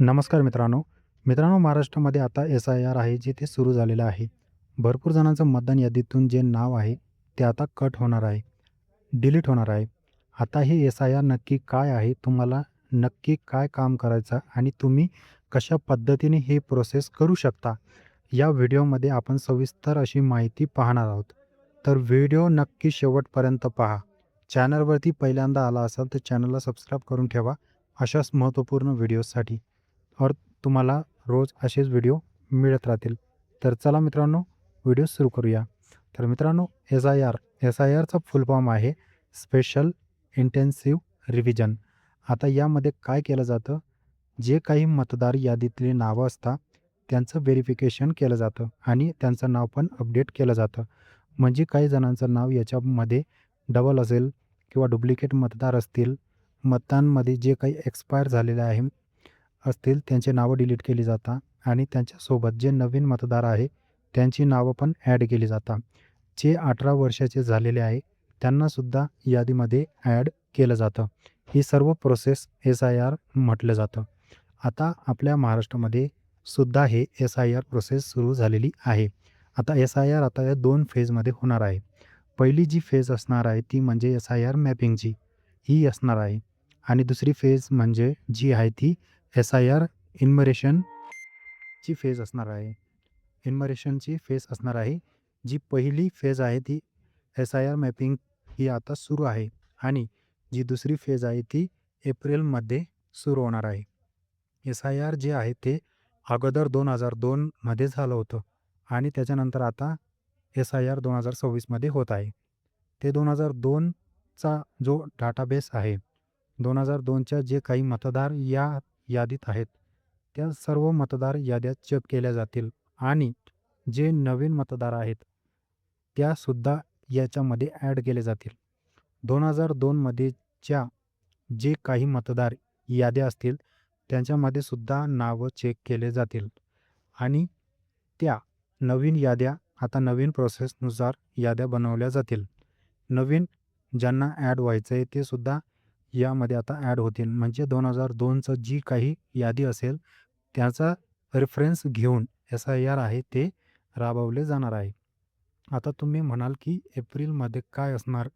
नमस्कार मित्रांनो, महाराष्ट्रामध्ये आता एस-आय-आर आहे जे ते सुरू झालेलं आहे. भरपूर जणांचं मतदान यादीतून जे नाव आहे ते आता कट होणार आहे, डिलीट होणार आहे. आता हे एस-आय-आर नक्की काय आहे? तुम्हाला नक्की काय काम करायचं आणि तुम्ही कशा पद्धतीने ही प्रोसेस करू शकता? या व्हिडिओमध्ये आपण सविस्तर अशी माहिती पाहणार आहोत. तर व्हिडिओ नक्की शेवटपर्यंत पहा. चॅनलवरती पहिल्यांदा आला असाल तर चॅनलला सबस्क्राईब करून ठेवा अशाच महत्त्वपूर्ण व्हिडिओसाठी. और तुम्हाला रोज असेच व्हिडिओ मिळत राहतील. तर चला मित्रांनो, व्हिडिओ सुरू करूया. तर मित्रांनो, एस-आय-आरचा फुल फॉर्म आहे स्पेशल इंटेन्सिव्ह रिव्हिजन. आता यामध्ये काय केलं जातं, जे काही मतदार यादीतली नावं असतात त्यांचं व्हेरिफिकेशन केलं जातं आणि त्यांचं नाव पण अपडेट केलं जातं. म्हणजे काही जणांचं नाव याच्यामध्ये डबल असेल किंवा डुप्लिकेट मतदार असतील, मतदानमध्ये जे काही एक्सपायर झालेले आहे असतील त्यांची नावं डिलीट केली जातात आणि त्यांच्यासोबत जे नवीन मतदार आहे त्यांची नावं पण ॲड केली जातात. जे 18 वर्षाचे झालेले आहे त्यांनासुद्धा यादीमध्ये ॲड केलं जातं. ही सर्व प्रोसेस एस-आय-आर म्हटलं जातं. आता आपल्या महाराष्ट्रामध्ये सुद्धा हे एस-आय-आर प्रोसेस सुरू झालेली आहे. आता एस-आय-आर आता या 2 फेजमध्ये होणार आहे. पहिली जी फेज असणार आहे ती म्हणजे एस-आय-आर मॅपिंगची ही असणार आहे आणि दुसरी फेज म्हणजे जी आहे ती एस-आय-आर इन्युमरेशनची फेज असणार आहे. इन्युमरेशनची फेज असणार आहे. जी पहिली फेज आहे ती एस-आय-आर मॅपिंग ही आता सुरू आहे आणि जी दुसरी फेज आहे ती एप्रिलमध्ये सुरू होणार आहे. एस-आय-आर जे आहे ते अगोदर 2002 मध्ये झालं होतं आणि त्याच्यानंतर आता एस-आय-आर 2026 मध्ये होत आहे. ते 2002चा जो डाटाबेस आहे, 2002च्या जे काही मतदार या यादीत आहेत, त्या सर्व मतदार याद्या चेक केल्या जातील आणि जे नवीन मतदार आहेत, त्यासुद्धा याच्यामध्ये ॲड केले जातील. 2002 मध्येच्या जे काही मतदार याद्या असतील, त्यांच्यामध्ये सुद्धा नावं चेक केले जातील आणि त्या नवीन याद्या आता नवीन प्रोसेसनुसार याद्या बनवल्या जातील. नवीन ज्यांना ॲड व्हायचं आहे ते सुद्धा यामध्ये आता ॲड होतील. म्हणजे 2002चं जी काही यादी असेल त्याचा रेफरन्स घेऊन एस-आय-आर आहे ते राबवले जाणार आहे. आता तुम्ही म्हणाल की एप्रिलमध्ये काय असणार?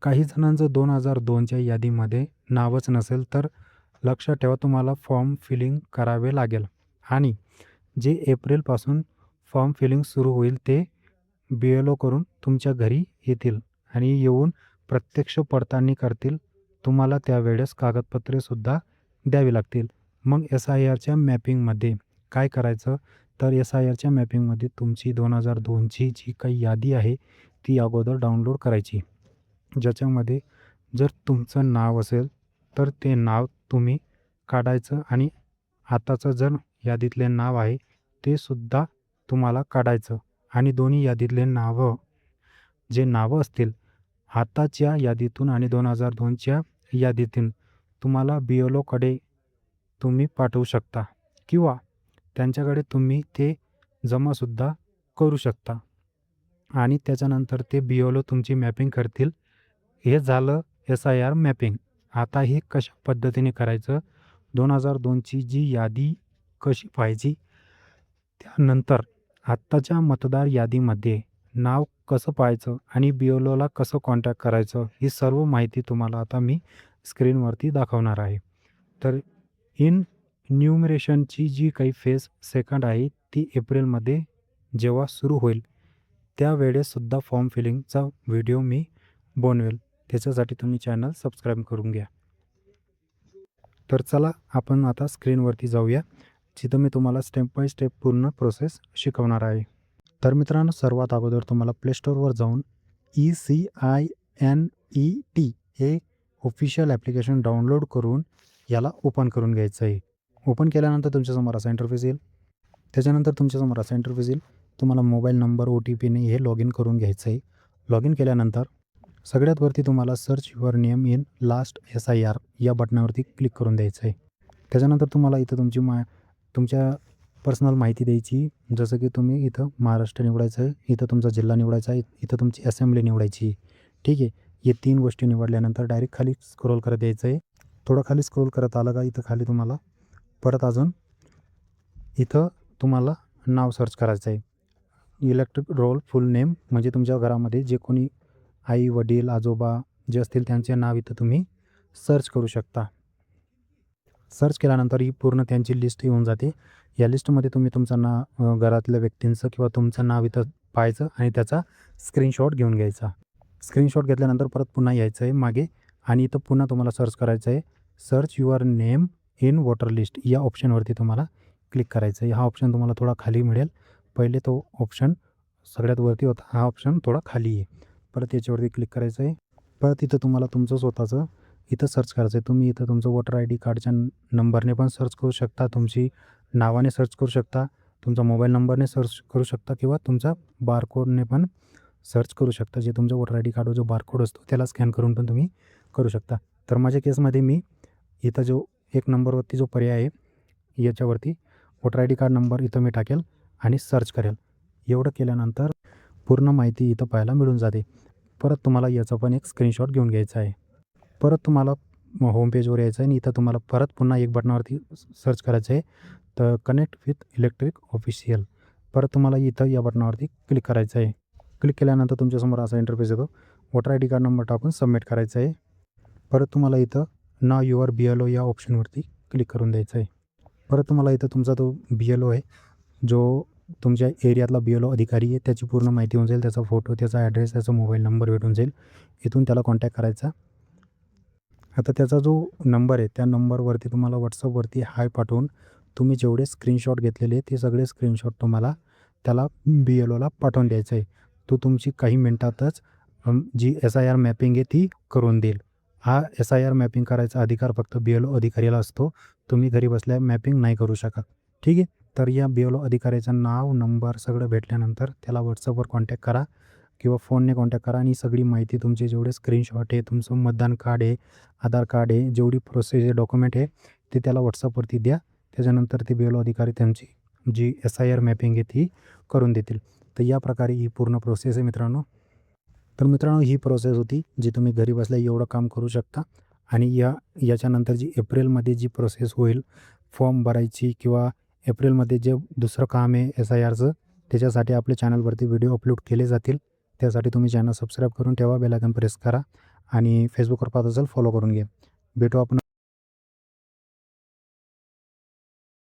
काही जणांचं 2002च्या यादीमध्ये नावच नसेल तर लक्षात ठेवा तुम्हाला फॉर्म फिलिंग करावे लागेल आणि जे एप्रिलपासून फॉर्म फिलिंग सुरू होईल ते बी-एल-ओ करून तुमच्या घरी येतील आणि येऊन प्रत्यक्ष पडताळणी करतील. तुम्हाला त्यावेळेस कागदपत्रेसुद्धा द्यावी लागतील. मग एस-आय-आरच्या मॅपिंगमध्ये काय करायचं, तर एस-आय-आरच्या मॅपिंगमध्ये तुमची 2002ची जी काही यादी आहे ती अगोदर डाउनलोड करायची. ज्याच्यामध्ये जर तुमचं नाव असेल तर ते नाव तुम्ही काढायचं आणि आताचं जर यादीतले नाव आहे ते सुद्धा तुम्हाला काढायचं आणि दोन्ही यादीतले जे नावं असतील आताच्या यादीतून आणि 2002च्या यादीतून तुम्हाला बी-एल-ओकडे तुम्ही पाठवू शकता किंवा त्यांच्याकडे तुम्ही ते जमासुद्धा करू शकता आणि त्याच्यानंतर ते बी-एल-ओ तुमची मॅपिंग करतील. हे झालं एस-आय-आर मॅपिंग. आता हे कशा पद्धतीने करायचं, 2002ची जी यादी कशी पाहायची, त्यानंतर आत्ताच्या मतदार यादीमध्ये नाव कसं पाहायचं आणि बी-एल-ओला कसं कॉन्टॅक्ट करायचं, ही सर्व माहिती तुम्हाला आता मी स्क्रीनवरती दाखवणार आहे. तर न्यूमरेशनची जी काही फेज सेकंड आहे ती एप्रिलमध्ये जेव्हा सुरू होईल त्यावेळेससुद्धा फॉर्म फिलिंगचा व्हिडिओ मी बनवेल. त्याच्यासाठी तुम्ही चॅनल सबस्क्राईब करून घ्या. तर चला आपण आता स्क्रीनवरती जाऊया, जिथं मी तुम्हाला स्टेप बाय स्टेप पूर्ण प्रोसेस शिकवणार आहे. तर मित्रांनो, सर्वात अगोदर तुम्हाला प्ले स्टोअरवर जाऊन ECINET हे ऑफिशियल ॲप्लिकेशन डाउनलोड करून याला ओपन करून घ्यायचं आहे. ओपन केल्यानंतर तुमच्यासमोर असा इंटरफेस येईल. त्याच्यानंतर तुमच्यासमोर असा इंटरफेस येईल. तुम्हाला मोबाईल नंबर OTPने हे लॉग इन करून घ्यायचं आहे. लॉग इन केल्यानंतर सगळ्यात वरती तुम्हाला search your name in last S-I-R या बटनावरती क्लिक करून द्यायचं आहे. त्याच्यानंतर तुम्हाला इथं तुमच्या पर्सनल माहिती द्यायची. जसं की तुम्ही इथं महाराष्ट्र निवडायचं आहे, इथं तुमचा जिल्हा निवडायचा आहे, इथं तुमची असेंब्ली निवडायची. ठीक आहे. हे 3 गोष्टी निवडल्यानंतर डायरेक्ट खाली स्क्रोल करत यायचं आहे. थोडं खाली स्क्रोल करत आलं का इथं खाली तुम्हाला परत अजून इथं तुम्हाला नाव सर्च करायचं आहे. इलेक्ट्रिक रोल फुल नेम म्हणजे तुमच्या घरामध्ये जे कोणी आई, वडील, आजोबा जे असतील त्यांचे नाव इथं तुम्ही सर्च करू शकता. सर्च केल्यानंतर ही पूर्ण त्यांची लिस्ट येऊन जाते. या लिस्टमध्ये तुम्ही तुमचं नाव, घरातल्या व्यक्तींचं किंवा तुमचं नाव इथं पाहायचं आणि त्याचा स्क्रीनशॉट घेऊन घ्यायचा. स्क्रीनशॉट घेतल्यानंतर परत पुन्हा यायचं आहे मागे आणि इथं पुन्हा तुम्हाला सर्च करायचं आहे. Search your name in voter list या ऑप्शनवरती तुम्हाला क्लिक करायचं आहे. हा ऑप्शन तुम्हाला थोडा खाली मिळेल. पहिले तो ऑप्शन सगळ्यात वरती होता, हा ऑप्शन थोडा खाली आहे. परत याच्यावरती क्लिक करायचं आहे. परत इथं तुम्हाला तुमचं स्वतःचं इथं सर्च करायचं आहे. तुम्ही इथं तुमचं वोटर आय डी कार्डच्या नंबरने पण सर्च करू शकता, तुमची नावाने सर्च करू शकता, तुमचा मोबाईल नंबरने सर्च करू शकता किंवा तुमचा बारकोडने पण सर्च करू शकता. जे तुमच्या वोटर आय डी कार्डवर जो बारकोड असतो त्याला स्कॅन करून पण तुम्ही करू शकता. तर माझ्या केसमध्ये मी इथं जो 1 नंबरवरती जो पर्याय आहे याच्यावरती voter I D card number इथं मी टाकेल आणि सर्च करेल. एवढं केल्यानंतर पूर्ण माहिती इथं पाहायला मिळून जाते. परत तुम्हाला याचा पण एक स्क्रीनशॉट घेऊन घ्यायचा आहे. परत तुम्हाला होम पेजवर यायचं आहे आणि इथं तुम्हाला परत पुन्हा एक बटनावरती सर्च करायचं आहे. तर कनेक्ट विथ इलेक्ट्रिक ऑफिशियल. परत तुम्हाला इथं या बटनावरती क्लिक करायचं आहे. क्लिक केल्यानंतर तुमच्यासमोर असा इंटरफेस येतो. Voter I D card number टाकून सबमिट करायचं आहे. परत तुम्हाला इथं नाव युअर BLO या ऑप्शनवरती क्लिक करून द्यायचं आहे. परत तुम्हाला इथं तुमचा तो BLO आहे, जो तुमच्या एरियातला BLO अधिकारी आहे, त्याची पूर्ण माहिती होऊन जाईल. त्याचा फोटो, त्याचा ॲड्रेस, त्याचा मोबाईल नंबर भेटून जाईल. इथून त्याला कॉन्टॅक्ट करायचा. आता त्याचा जो नंबर आहे त्या नंबरवरती तुम्हाला WhatsAppवरती हाय पाठवून तुम्ही जेवढे स्क्रीनशॉट घेतलेले ते सगळे स्क्रीनशॉट तुम्हाला त्याला BLOला पाठवून द्यायचं आहे. तो तुमची काही मिनिटातच जी SIR मॅपिंग आहे ती करून देईल. हा SIR मॅपिंग करायचा अधिकार फक्त BLO अधिकाऱ्याला असतो. तुम्ही घरी बसल्या मॅपिंग नाही करू शकत. ठीक आहे. तर या BLO अधिकाऱ्याचं नाव, नंबर सगळं भेटल्यानंतर त्याला WhatsAppवर कॉन्टॅक्ट करा किंवा फोनने कॉन्टॅक्ट करा आणि सगळी माहिती तुमचे जेवढे स्क्रीनशॉट आहे, तुमचं मतदान कार्ड आहे, आधार कार्ड आहे, जेवढी प्रोसेस आहे, डॉक्युमेंट आहे ते त्याला WhatsAppवरती द्या. त्याच्यानंतर ते BLO अधिकारी त्यांची जी SIR मॅपिंग आहे ती करून देतील. तर या प्रकारे ही पूर्ण प्रोसेस आहे मित्रांनो. तर मित्रांनो ही प्रोसेस होती जी तुम्ही घरी बसल्या एवढं काम करू शकता. आणि याच्यानंतर जी एप्रिलमध्ये जी प्रोसेस होईल फॉर्म भरायची किंवा एप्रिलमध्ये जे दुसरं काम आहे SIRचं त्याच्यासाठी आपल्या चॅनलवरती व्हिडिओ अपलोड केले जातील. त्यासाठी तुम्ही चॅनल सबस्क्राईब करून ठेवा, बेल आयकॉन प्रेस करा आणि फेसबुकवर पाहत असाल फॉलो करून घ्या. भेटू आपण